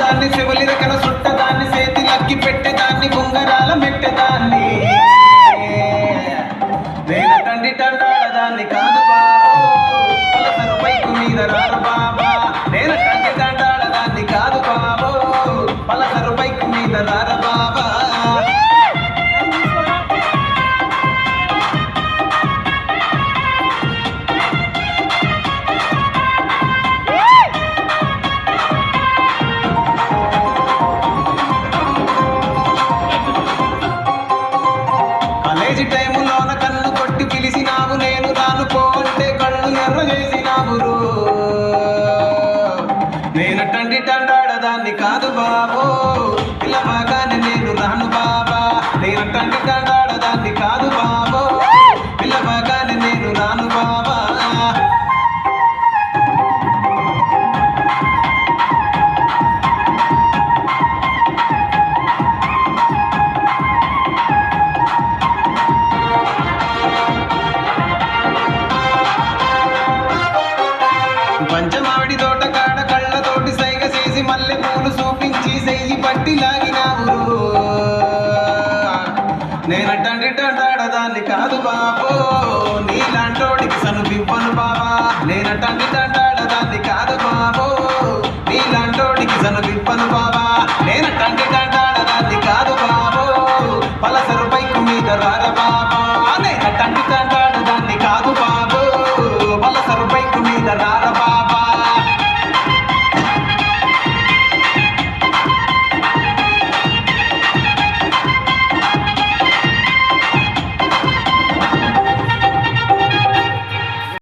దాన్ని శివలి రకల సుట్టదాన్ని చేతి లక్కి పెట్టేదాన్ని బొంగరాల మెట్టేదాన్ని నేను తండ్రి తండాడదాన్ని కాదు బాబో పలసరు బైకు మీద రారు బాబా నేను తండ్రి తండాడదాన్ని కాదు బాబో పలసరు బైకు మీద రారు బాబా కాలేజీ టైములోన కన్ను కొట్టి పిలిచినావు నేను రాను పోంటే కళ్ళు ఎర్ర చేసినావు నేను తండ్రి తండాడదాన్ని కాదు బాబో పిల్లబాగానే నేను రాను బాబా నేను తండ్రి తండాడదాన్ని కాదు బాబో పిల్లబాగానే నేను రాను బాబా పంచమావిడి తోట కాడ కళ్ళతోటి సైగ చేసి మల్లె పూలు చూపించి సెయ్యి పట్టి లాగినావు నేను తండ్రి తండాడదాన్ని కాదు బాబో నీలాంటోడికి సనుపివ్వను బాబా నేను తండ్రి తండాడదాన్ని కాదు బాబో నీలాంటోడికి సనుపివ్వను బాబా నేను తండ్రి